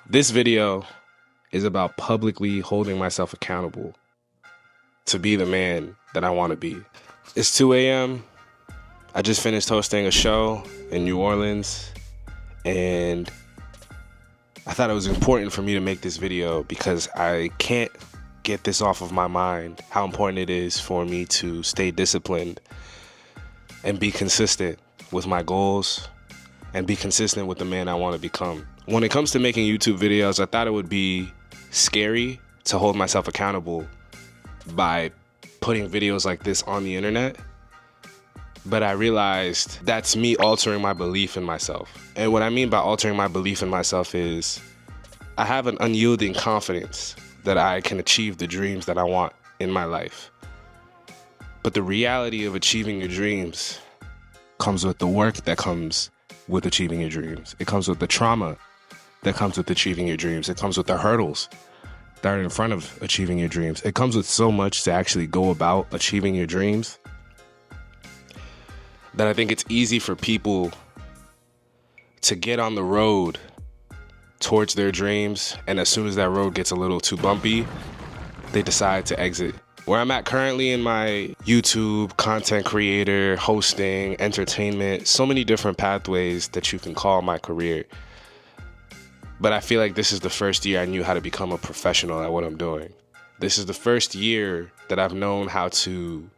This video is about publicly holding myself accountable to be the man that I want to be. It's 2 a.m. I just finished hosting a show in New Orleans, and I thought it was important for me to make this video because I can't get this off of my mind, how important it is for me to stay disciplined and be consistent with my goals and be consistent with the man I want to become. When it comes to making YouTube videos, I thought it would be scary to hold myself accountable by putting videos like this on the internet. But I realized that's me altering my belief in myself. And what I mean by altering my belief in myself is I have an unyielding confidence that I can achieve the dreams that I want in my life. But the reality of achieving your dreams comes with the work that comes with achieving your dreams. It comes with the trauma that comes with achieving your dreams. It comes with the hurdles that are in front of achieving your dreams. It comes with so much to actually go about achieving your dreams that I think it's easy for people to get on the road towards their dreams, and as soon as that road gets a little too bumpy, they decide to exit. Where I'm at currently in my YouTube, content creator, hosting, entertainment, so many different pathways that you can call my career. But I feel like this is the first year I knew how to become a professional at what I'm doing. This is the first year that I've known how to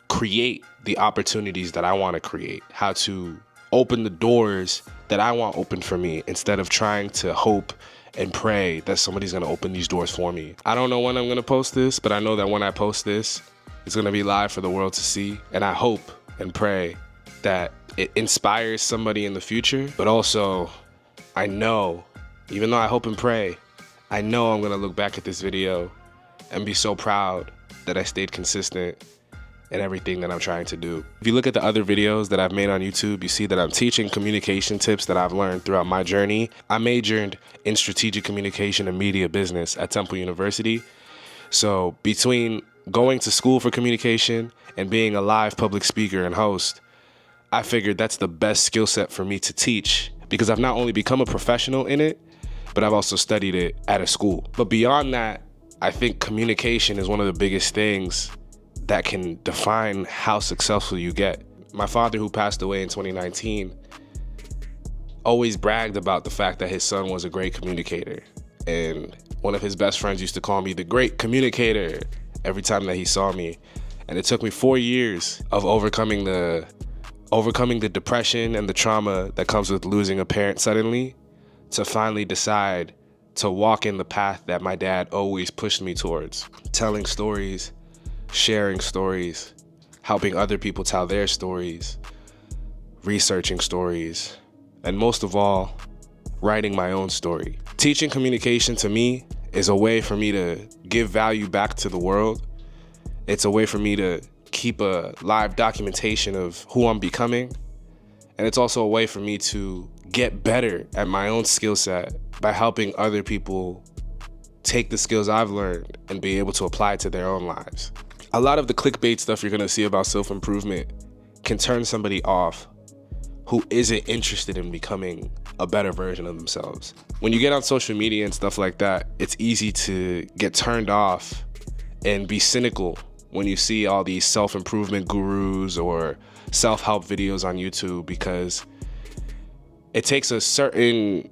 create the opportunities that I want to create, how to open the doors that I want open for me instead of trying to hope and pray that somebody's going to open these doors for me. I don't know when I'm going to post this, but I know that when I post this, it's going to be live for the world to see. And I hope and pray that it inspires somebody in the future, but also I know, even though I hope and pray, I know I'm going to look back at this video and be so proud that I stayed consistent in everything that I'm trying to do. If you look at the other videos that I've made on YouTube, you see that I'm teaching communication tips that I've learned throughout my journey. I majored in strategic communication and media business at Temple University. So between going to school for communication and being a live public speaker and host, I figured that's the best skill set for me to teach because I've not only become a professional in it, but I've also studied it at a school. But beyond that, I think communication is one of the biggest things that can define how successful you get. My father, who passed away in 2019, always bragged about the fact that his son was a great communicator. And one of his best friends used to call me the great communicator every time that he saw me. And it took me 4 years of overcoming the depression and the trauma that comes with losing a parent suddenly to finally decide to walk in the path that my dad always pushed me towards. Telling stories, sharing stories, helping other people tell their stories, researching stories, and most of all, writing my own story. Teaching communication to me is a way for me to give value back to the world. It's a way for me to keep a live documentation of who I'm becoming. And it's also a way for me to get better at my own skill set by helping other people take the skills I've learned and be able to apply it to their own lives. A lot of the clickbait stuff you're gonna see about self-improvement can turn somebody off who isn't interested in becoming a better version of themselves. When you get on social media and stuff like that, it's easy to get turned off and be cynical when you see all these self-improvement gurus or self-help videos on YouTube, because it takes a certain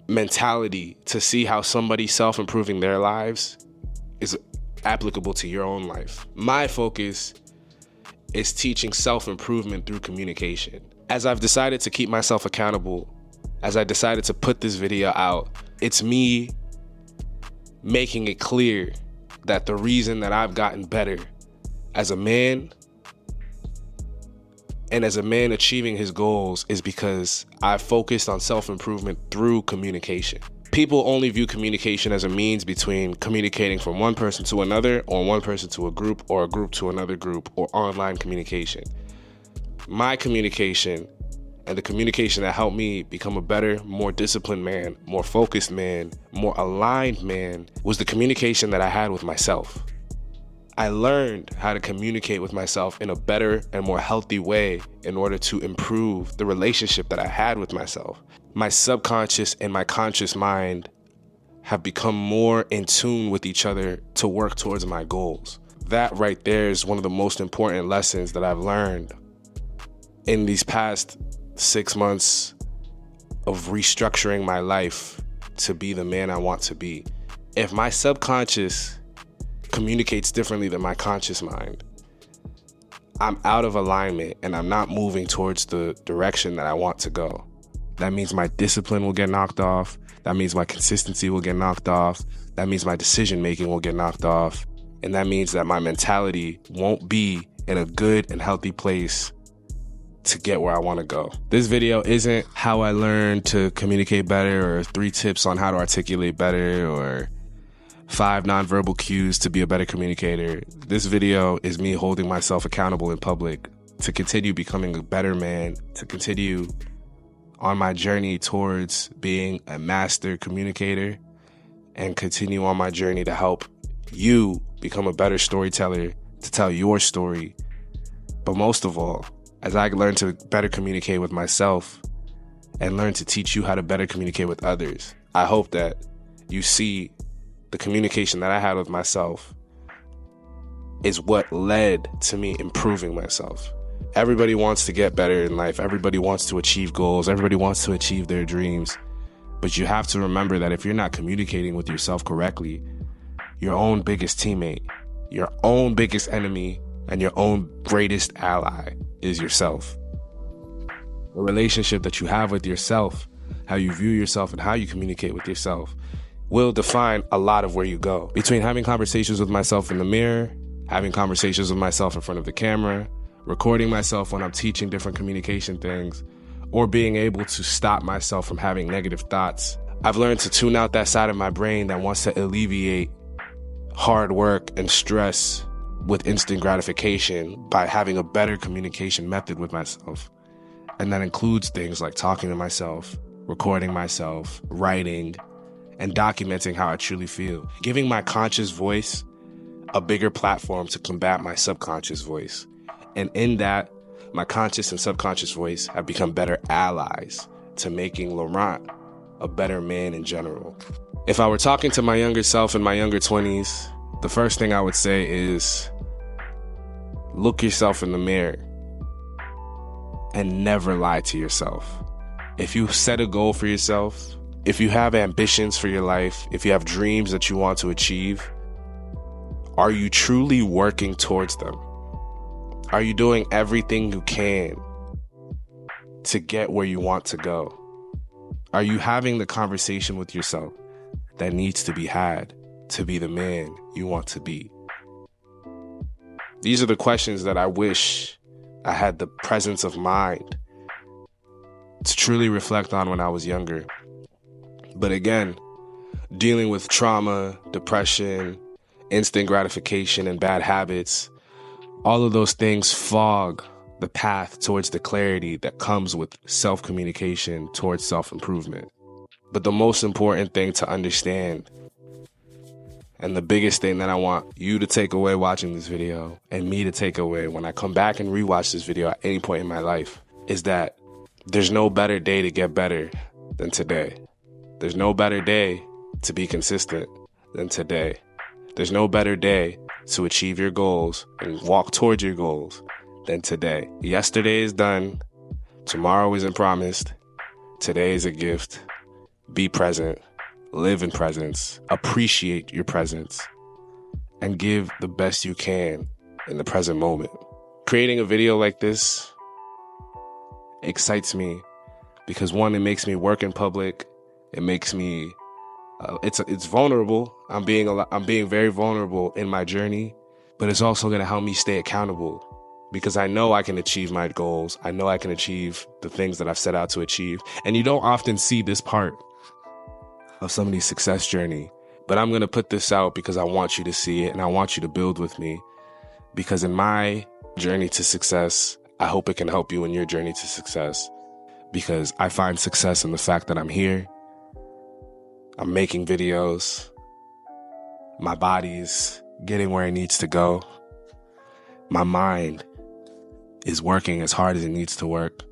mentality to see how somebody self-improving their lives is applicable to your own life. My focus is teaching self-improvement through communication. As I've decided to keep myself accountable, as I decided to put this video out, it's me making it clear that the reason that I've gotten better as a man and as a man achieving his goals is because I've focused on self-improvement through communication. People only view communication as a means between communicating from one person to another, or one person to a group, or a group to another group, or online communication. My communication and the communication that helped me become a better, more disciplined man, more focused man, more aligned man was the communication that I had with myself. I learned how to communicate with myself in a better and more healthy way in order to improve the relationship that I had with myself. my subconscious and my conscious mind have become more in tune with each other to work towards my goals. That right there is one of the most important lessons that I've learned in these past 6 months of restructuring my life to be the man I want to be. If my subconscious communicates differently than my conscious mind, I'm out of alignment and I'm not moving towards the direction that I want to go. That means my discipline will get knocked off. That means my consistency will get knocked off. That means my decision making will get knocked off. And that means that my mentality won't be in a good and healthy place to get where I want to go. This video isn't how I learned to communicate better or 3 tips on how to articulate better or 5 nonverbal cues to be a better communicator. This video is me holding myself accountable in public to continue becoming a better man, to continue on my journey towards being a master communicator, and continue on my journey to help you become a better storyteller, to tell your story. But most of all, as I learn to better communicate with myself and learn to teach you how to better communicate with others, I hope that you see the communication that I had with myself is what led to me improving myself. Everybody wants to get better in life. Everybody wants to achieve goals. Everybody wants to achieve their dreams. But you have to remember that if you're not communicating with yourself correctly, your own biggest teammate, your own biggest enemy, and your own greatest ally is yourself. The relationship that you have with yourself, how you view yourself and how you communicate with yourself, will define a lot of where you go. Between having conversations with myself in the mirror, having conversations with myself in front of the camera, recording myself when I'm teaching different communication things, or being able to stop myself from having negative thoughts, I've learned to tune out that side of my brain that wants to alleviate hard work and stress with instant gratification by having a better communication method with myself. And that includes things like talking to myself, recording myself, writing, and documenting how I truly feel. Giving my conscious voice a bigger platform to combat my subconscious voice. And in that, my conscious and subconscious voice have become better allies to making Laurent a better man in general. If I were talking to my younger self in my younger 20s, the first thing I would say is look yourself in the mirror and never lie to yourself. If you set a goal for yourself, if you have ambitions for your life, if you have dreams that you want to achieve, are you truly working towards them? Are you doing everything you can to get where you want to go? Are you having the conversation with yourself that needs to be had to be the man you want to be? These are the questions that I wish I had the presence of mind to truly reflect on when I was younger. But again, dealing with trauma, depression, instant gratification, and bad habits, all of those things fog the path towards the clarity that comes with self-communication towards self-improvement. But the most important thing to understand, and the biggest thing that I want you to take away watching this video, and me to take away when I come back and rewatch this video at any point in my life, is that there's no better day to get better than today. There's no better day to be consistent than today. There's no better day to achieve your goals and walk towards your goals than today. Yesterday is done. Tomorrow isn't promised. Today is a gift. Be present. Live in presence. Appreciate your presence. And give the best you can in the present moment. Creating a video like this excites me because, one, it makes me work in public. It makes me it's vulnerable. I'm being very vulnerable in my journey, but it's also going to help me stay accountable because I know I can achieve my goals. I know I can achieve the things that I've set out to achieve. And you don't often see this part of somebody's success journey, but I'm going to put this out because I want you to see it and I want you to build with me, because in my journey to success, I hope it can help you in your journey to success, because I find success in the fact that I'm here. I'm making videos. My body's getting where it needs to go. My mind is working as hard as it needs to work.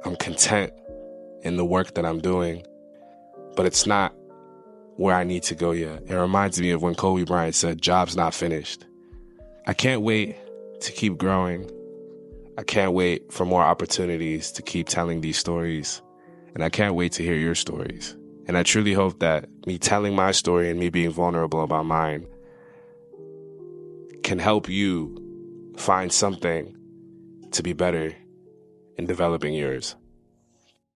I'm content in the work that I'm doing, but it's not where I need to go yet. It reminds me of when Kobe Bryant said, "Job's not finished." I can't wait to keep growing. I can't wait for more opportunities to keep telling these stories. And I can't wait to hear your stories. And I truly hope that me telling my story and me being vulnerable about mine can help you find something to be better in developing yours.